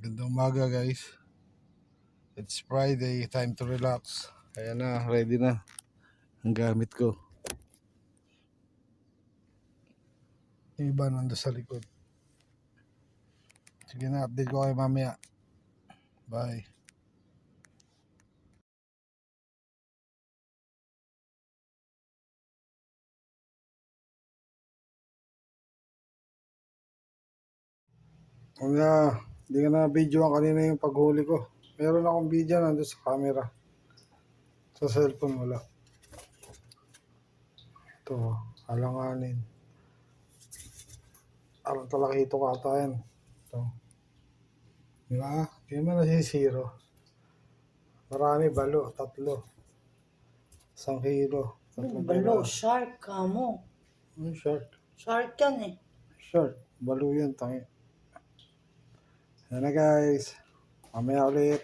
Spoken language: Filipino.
Gandang umaga guys. It's Friday, time to relax. Ayan na, ready na ang gamit ko. Yung iba nando sa likod. Sige na, update ko kayo mamaya. Bye. Hindi ka na video ang kanina yung paghuli ko. Meron akong video nando sa camera. Sa cellphone wala. Ito, alanganin. Alang talakito kata yan. Ito. Diba? Hindi mo nasisiro. Marami balo, 3. 1 kilo. Balo, shark ka mo. Ano shark? Shark yan eh. Shark. Balo yan, tangi. Yan na guys. Mamaya ulit.